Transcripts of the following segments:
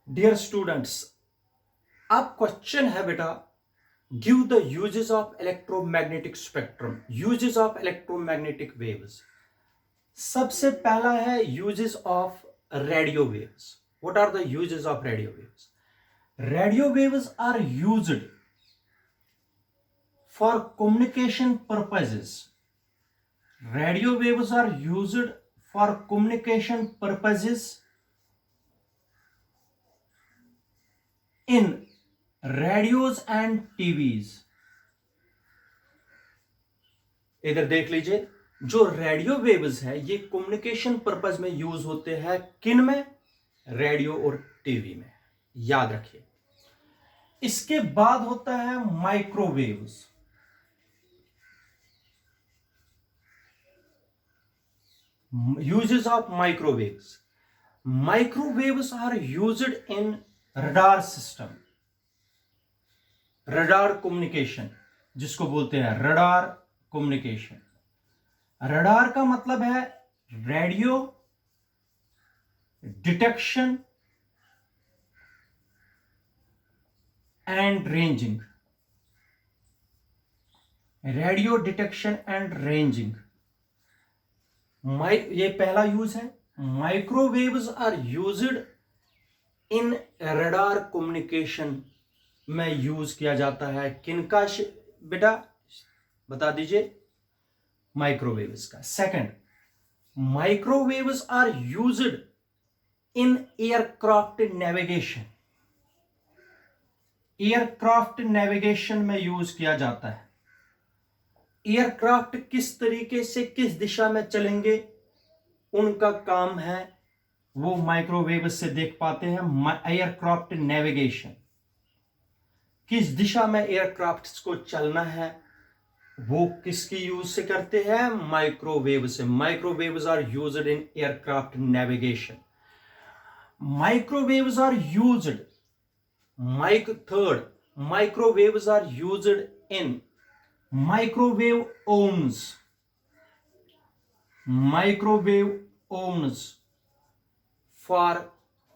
Dear students, अब question है बेटा, give the uses of electromagnetic spectrum, uses of electromagnetic waves. सबसे पहला है uses of radio waves. What are the uses of radio waves? Radio waves are used for communication purposes. Radio waves are used for communication purposes in radios and TVs. इधर देख लीजिए, जो radio waves है ये communication purpose में use होते हैं। किन में? रेडियो और टीवी में, याद रखिए। इसके बाद होता है microwaves. Uses of microwaves. Microwaves are used in radar system, radar communication, जिसको बोलते हैं रडार कम्युनिकेशन। रडार का मतलब है radio detection and ranging. Radio detection and ranging, ये पहला यूज है। Microwaves are used in radar communication में यूज किया जाता है। किनका बेटा बता दीजिए? माइक्रोवेव्स का। Second, microwaves are used in aircraft navigation. Aircraft navigation में यूज किया जाता है। एयरक्राफ्ट किस तरीके से किस दिशा में चलेंगे, उनका काम है, वो माइक्रोवेव से देख पाते हैं। एयरक्राफ्ट नेविगेशन, किस दिशा में एयरक्राफ्ट को चलना है, वो किसकी यूज से करते हैं? माइक्रोवेव से। Microwaves are used in aircraft navigation. Microwaves are used third, microwaves are used in microwave ovens. Microwave ovens for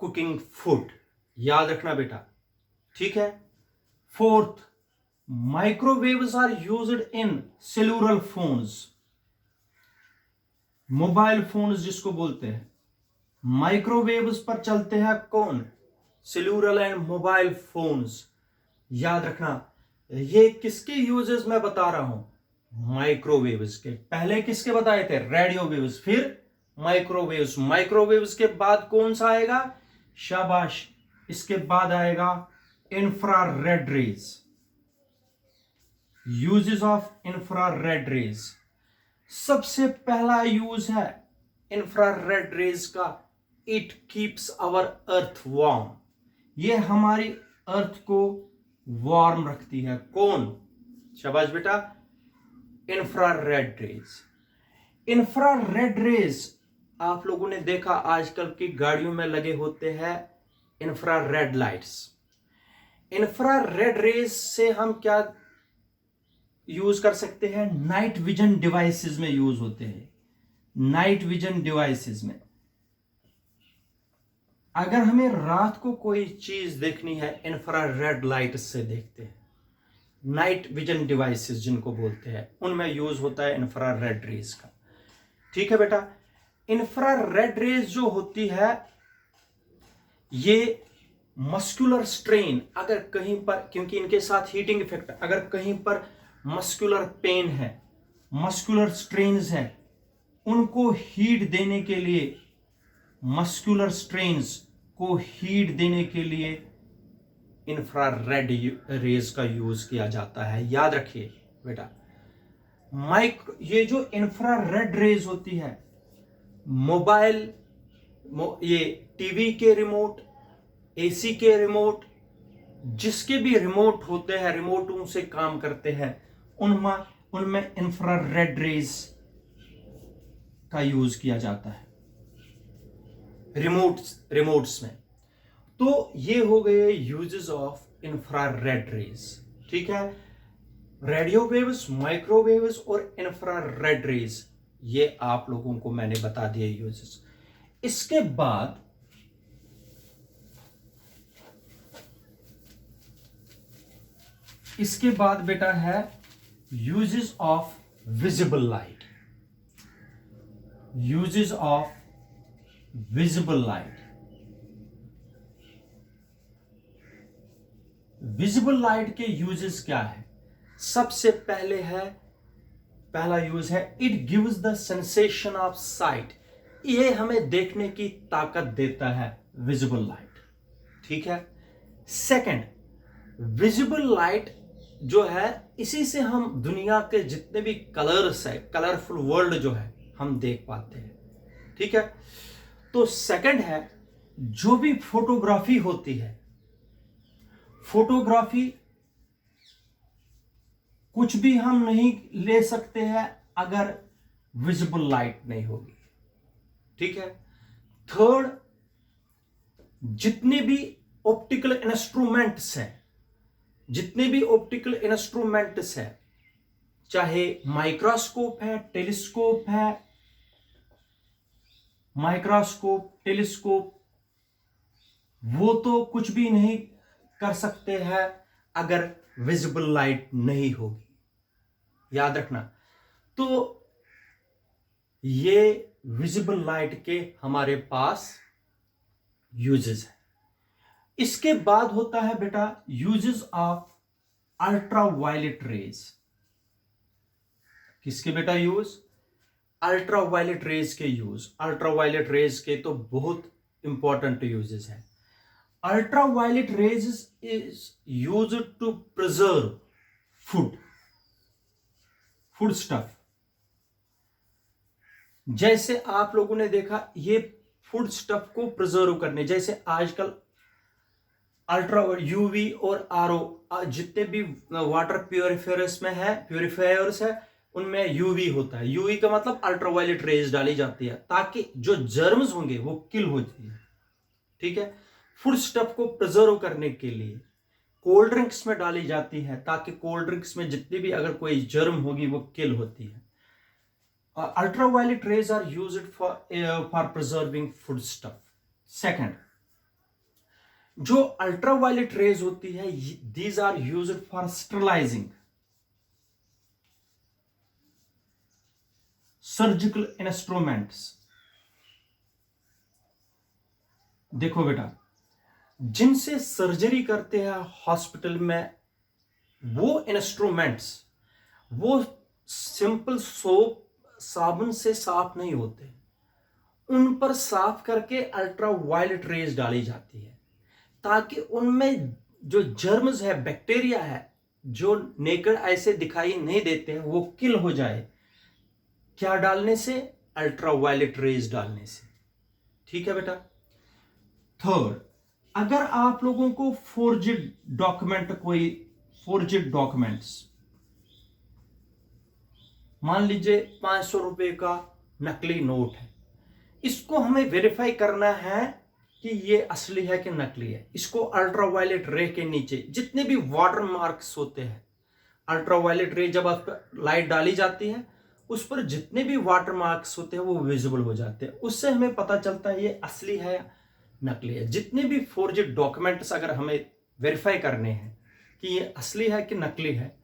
cooking food, याद रखना बेटा, ठीक है। Fourth, microwaves are used in cellular phones, mobile phones जिसको बोलते हैं। Microwaves पर चलते हैं कौन? सेलुलर एंड मोबाइल फोन्स, याद रखना। ये किसके यूजेस मैं बता रहा हूं? माइक्रोवेव्स के। पहले किसके बताए थे? रेडियो वेव्स, फिर माइक्रोवेव्स। माइक्रोवेव्स के बाद कौन सा आएगा? शाबाश, इसके बाद आएगा infrared rays. Uses of infrared rays, सबसे पहला यूज है इंफ्रारेड रेज का, it keeps our earth warm. ये हमारी अर्थ को वार्म रखती है। कौन? शाबाश बेटा, इंफ्रारेड रेज। इंफ्रारेड रेज आप लोगों ने देखा आजकल की गाड़ियों में लगे होते हैं इंफ्रारेड लाइट्स। इंफ्रारेड रेज से हम क्या यूज कर सकते हैं? नाइट विजन डिवाइसेस में यूज होते हैं। नाइट विजन डिवाइसेस में अगर हमें रात को कोई चीज देखनी है, इंफ्रारेड लाइट से देखते हैं। नाइट विजन डिवाइसेस जिनको बोलते हैं, उनमें यूज होता है इंफ्रारेड रेज का, ठीक है बेटा। इंफ्रारेड रेज जो होती है, ये मस्कुलर स्ट्रेन, अगर कहीं पर, क्योंकि इनके साथ हीटिंग इफेक्ट, अगर कहीं पर मस्कुलर पेन है, मस्कुलर स्ट्रेन्स है, उनको हीट देने के लिए, मस्कुलर स्ट्रेन्स को हीट देने के लिए इंफ्रारेड रेज का यूज किया जाता है, याद रखिए बेटा। ये जो इंफ्रारेड रेज होती है, मोबाइल, ये टीवी के रिमोट, एसी के रिमोट, जिसके भी रिमोट होते हैं, रिमोटों से काम करते हैं, उनमें इंफ्रारेड रेज का यूज किया जाता है, रिमोट्स में। तो ये हो गए यूजेस ऑफ इंफ्रारेड रेज, ठीक है। रेडियो वेव्स, माइक्रोवेव्स और इंफ्रारेड रेज, ये आप लोगों को मैंने बता दिए यूजेस। इसके बाद इसके बाद बेटा है uses of visible light. Uses of visible light. Visible light के यूजेस क्या है? सबसे पहला यूज है it gives the sensation of site. ये हमें देखने की ताकत देता है विजिबल लाइट, ठीक है। सेकंड, विजिबल लाइट जो है इसी से हम दुनिया के जितने भी कलर्स है, कलरफुल वर्ल्ड जो है हम देख पाते हैं, ठीक है। तो सेकंड है जो भी फोटोग्राफी होती है, फोटोग्राफी कुछ भी हम नहीं ले सकते हैं अगर विजिबल लाइट नहीं होगी, ठीक है। थर्ड, जितने भी ऑप्टिकल इंस्ट्रूमेंट्स हैं, जितने भी ऑप्टिकल इंस्ट्रूमेंट्स हैं, चाहे माइक्रोस्कोप है, टेलीस्कोप है, माइक्रोस्कोप, टेलीस्कोप, वो तो कुछ भी नहीं कर सकते हैं अगर विजिबल लाइट नहीं होगी, याद रखना। तो ये विजिबल लाइट के हमारे पास यूजेस है। इसके बाद होता है बेटा यूजेस ऑफ अल्ट्रावायलेट रेज। किसके बेटा यूज? अल्ट्रावायलेट रेज के यूज। अल्ट्रावायलेट रेज के तो बहुत इंपॉर्टेंट यूजेस है। Ultraviolet rays is used to preserve food stuff. जैसे आप लोगों ने देखा ये फूड स्टफ को प्रिजर्व करने, जैसे आजकल अल्ट्रा यूवी और आरओ जितने भी वाटर प्यूरिफायर्स है उनमें यूवी होता है। यूवी का मतलब अल्ट्रावायलेट रेज डाली जाती है ताकि जो जर्म्स होंगे वो किल हो जाए, ठीक है। फूड स्टफ को प्रिजर्व करने के लिए कोल्ड ड्रिंक्स में डाली जाती है ताकि कोल्ड ड्रिंक्स में जितनी भी अगर कोई जर्म होगी वो किल होती है। Ultraviolet rays are used for preserving food stuff. Second, जो अल्ट्रावायलेट रेज होती है these are used for sterilising surgical instruments. देखो बेटा, जिनसे सर्जरी करते हैं हॉस्पिटल में, वो इंस्ट्रूमेंट्स वो सिंपल सोप साबुन से साफ नहीं होते, उन पर साफ करके अल्ट्रावायलेट रेज डाली जाती है ताकि उनमें जो जर्म्स है, बैक्टीरिया है, जो नेकेड ऐसे दिखाई नहीं देते हैं, वो किल हो जाए। क्या डालने से? अल्ट्रावायलेट रेज डालने से, ठीक है बेटा। थर्ड, अगर आप लोगों को फोर्जेड डॉक्यूमेंट्स, मान लीजिए 500 रुपए का नकली नोट है, इसको हमें वेरीफाई करना है कि ये असली है कि नकली है। इसको अल्ट्रावायलेट रे के नीचे जितने भी वाटर मार्क्स होते हैं, अल्ट्रावायलेट रे जब आप लाइट डाली जाती है उस पर जितने भी वाटर मार्क्स होते हैं वो विजिबल हो जाते हैं। उससे हमें पता चलता है ये असली है या नकली है। जितने भी फोर्जेड डॉक्यूमेंट्स अगर हमें वेरीफाई करने हैं कि ये असली है कि नकली है,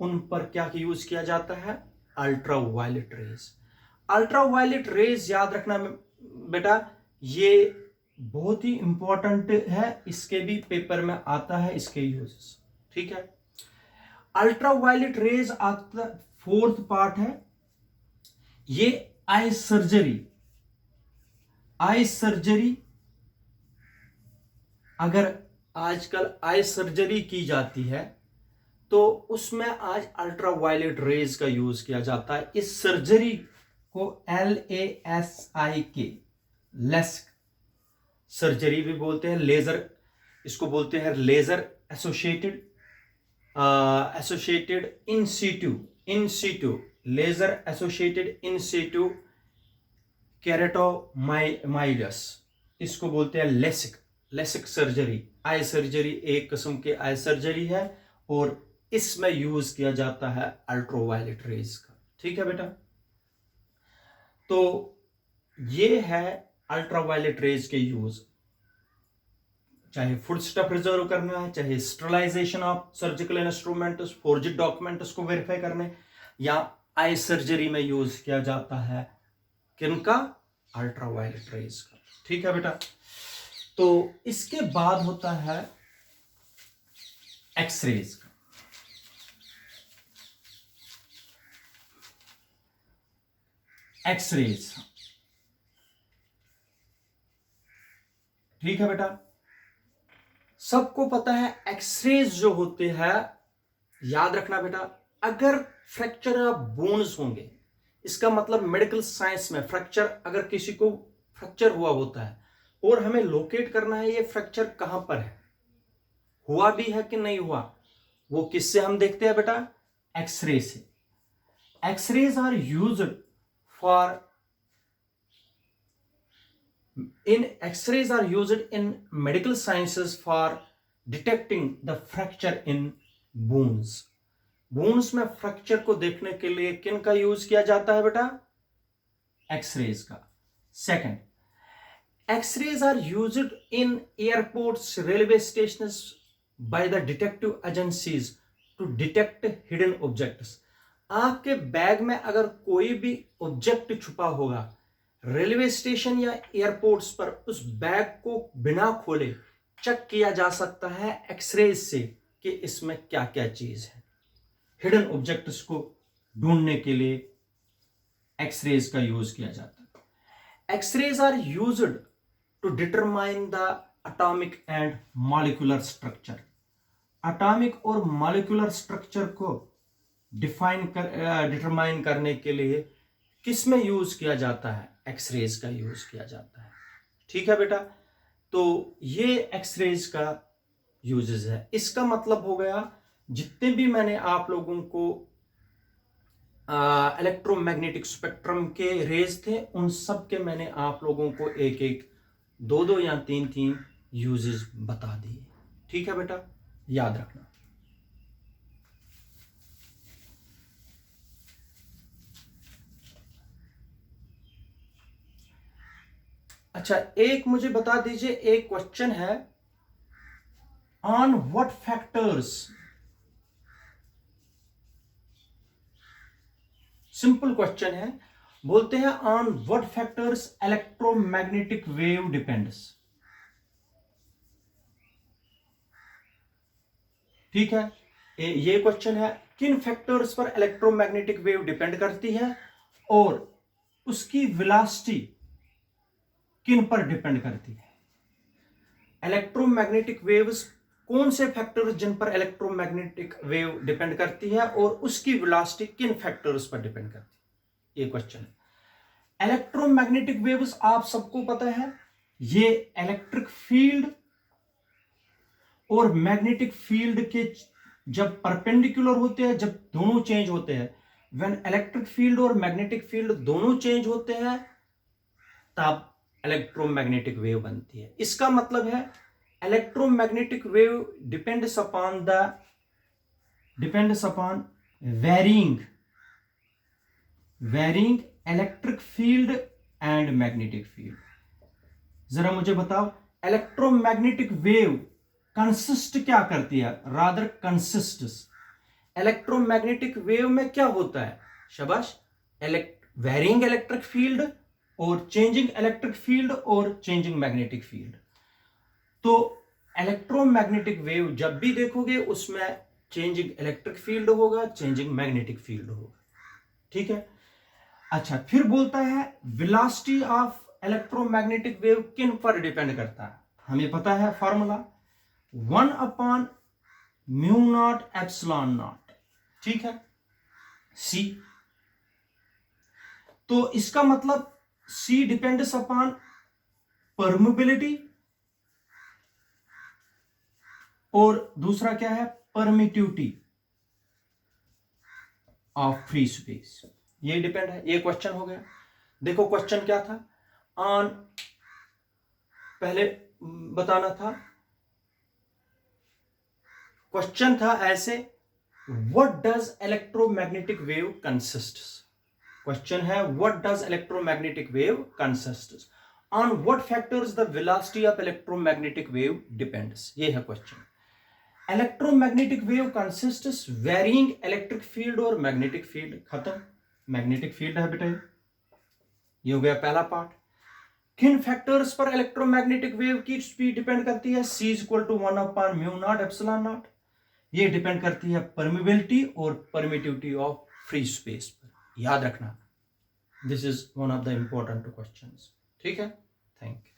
उन पर क्या यूज किया जाता है? Ultraviolet raise. अल्ट्रावायलेट रेज याद रखना बेटा, ये बहुत ही इंपॉर्टेंट है, इसके भी पेपर में आता है इसके यूजेस, ठीक है। अल्ट्रावायलेट रेज आता, फोर्थ पार्ट है ये आई सर्जरी। आई सर्जरी, अगर आजकल आई सर्जरी की जाती है तो उसमें आज अल्ट्रावायलेट रेज का यूज किया जाता है। इस सर्जरी को LASIK, लेस्क सर्जरी भी बोलते हैं, लेजर, इसको बोलते हैं laser associated in situ laser associated in situ keratomileusis, इसको बोलते हैं लेसिक सर्जरी। आई सर्जरी एक किस्म के आई सर्जरी है और इसमें यूज किया जाता है अल्ट्रावायलेट रेज का, ठीक है बेटा। तो ये है अल्ट्रावायलेट रेज के यूज। चाहे फूड स्टफ रिजर्व करना है, चाहे sterilization of surgical instrument, forged documents को वेरीफाई करने, या आई सर्जरी में यूज किया जाता है किनका, अल्ट्रावायलेट रेज का। ठीक है बेटा। तो इसके बाद होता है एक्सरेज का। एक्सरेज, ठीक है बेटा। सबको पता है एक्सरेज जो होते हैं, याद रखना बेटा, अगर फ्रैक्चर ऑफ बोन्स होंगे, इसका मतलब मेडिकल साइंस में फ्रैक्चर, अगर किसी को फ्रैक्चर हुआ होता है और हमें लोकेट करना है ये फ्रैक्चर कहां पर है, हुआ भी है कि नहीं हुआ, वो किससे हम देखते हैं बेटा, एक्सरे से। X rays are used for X-rays are used in medical sciences for detecting the fracture in bones. Bones में फ्रैक्चर को देखने के लिए किन का यूज किया जाता है बेटा, एक्सरेज का। Second, X rays are used in airports, railway station by the detective agencies to detect hidden objects. आपके बैग में अगर कोई भी ऑब्जेक्ट छुपा होगा, रेलवे स्टेशन या एयरपोर्ट्स पर उस बैग को बिना खोले चेक किया जा सकता है एक्सरेज से कि इसमें क्या क्या चीज है। हिडन ऑब्जेक्ट्स को ढूंढने के लिए एक्सरेज का यूज किया जाता है। X rays are used to determine the atomic and molecular structure. Atomic और मॉलिक्यूलर स्ट्रक्चर को डिटरमाइन करने के लिए किस में यूज किया जाता है, एक्सरेज का यूज किया जाता है। ठीक है बेटा। तो ये एक्सरेज का यूजेस है। इसका मतलब हो गया जितने भी मैंने आप लोगों को इलेक्ट्रोमैग्नेटिक स्पेक्ट्रम के रेज थे, उन सब के मैंने आप लोगों को एक एक, दो दो या तीन तीन यूजेस बता दिए। ठीक है बेटा, याद रखना। अच्छा, एक मुझे बता दीजिए, एक क्वेश्चन है, on what factors, simple question है, बोलते हैं on what factors electromagnetic wave depends. ठीक है, ये क्वेश्चन है, किन फैक्टर्स पर इलेक्ट्रोमैग्नेटिक वेव डिपेंड करती है और उसकी वेलोसिटी किन पर डिपेंड करती है। इलेक्ट्रोमैग्नेटिक वेव्स, कौन से फैक्टर्स जिन पर इलेक्ट्रोमैग्नेटिक वेव डिपेंड करती है और उसकी वेलोसिटी किन फैक्टर्स पर डिपेंड करती है, ये क्वेश्चन है। इलेक्ट्रोमैग्नेटिक वेव्स आप सबको पता है, ये इलेक्ट्रिक फील्ड और मैग्नेटिक फील्ड के जब परपेंडिकुलर होते हैं, जब दोनों चेंज होते हैं, व्हेन इलेक्ट्रिक फील्ड और मैग्नेटिक फील्ड दोनों चेंज होते हैं, तब इलेक्ट्रोमैग्नेटिक वेव बनती है। इसका मतलब है electromagnetic wave depends upon varying electric field and magnetic field. जरा मुझे बताओ, इलेक्ट्रोमैग्नेटिक वेव कंसिस्ट क्या करती है, रादर कंसिस्ट्स। इलेक्ट्रोमैग्नेटिक वेव में क्या होता है, शाबाश, वेरिंग इलेक्ट्रिक फील्ड और चेंजिंग इलेक्ट्रिक फील्ड और चेंजिंग मैग्नेटिक फील्ड। तो इलेक्ट्रोमैग्नेटिक वेव जब भी देखोगे उसमें चेंजिंग इलेक्ट्रिक फील्ड होगा, चेंजिंग मैग्नेटिक फील्ड होगा। ठीक है। अच्छा, फिर बोलता है वेलोसिटी ऑफ इलेक्ट्रोमैग्नेटिक वेव किन पर डिपेंड करता है, हमें पता है फॉर्मूला 1/μ0ε0। ठीक है, सी। तो इसका मतलब C डिपेंड्स अपॉन परमिबिलिटी और दूसरा क्या है, परमिटिविटी ऑफ फ्री स्पेस। ये डिपेंड है, ये क्वेश्चन हो गया। देखो क्वेश्चन क्या था, ऑन, पहले बताना था, क्वेश्चन था ऐसे, what does electromagnetic wave consist. Question है what does electromagnetic wave consist on what factors the velocity of electromagnetic wave depends, ये है question. Electromagnetic wave consists varying electric field और मैग्नेटिक फील्ड, खत्म। मैग्नेटिक फील्ड है बेटा, ये हो गया पहला पार्ट। किन फैक्टर्स पर इलेक्ट्रोमैग्नेटिक वेव की स्पीड डिपेंड करती है? c equal to 1/μ0 ε0। ये डिपेंड करती है परमिबिलिटी और परमिटिविटी ऑफ फ्री स्पेस पर, याद रखना। This is one of the important questions, ठीक है। Thank you.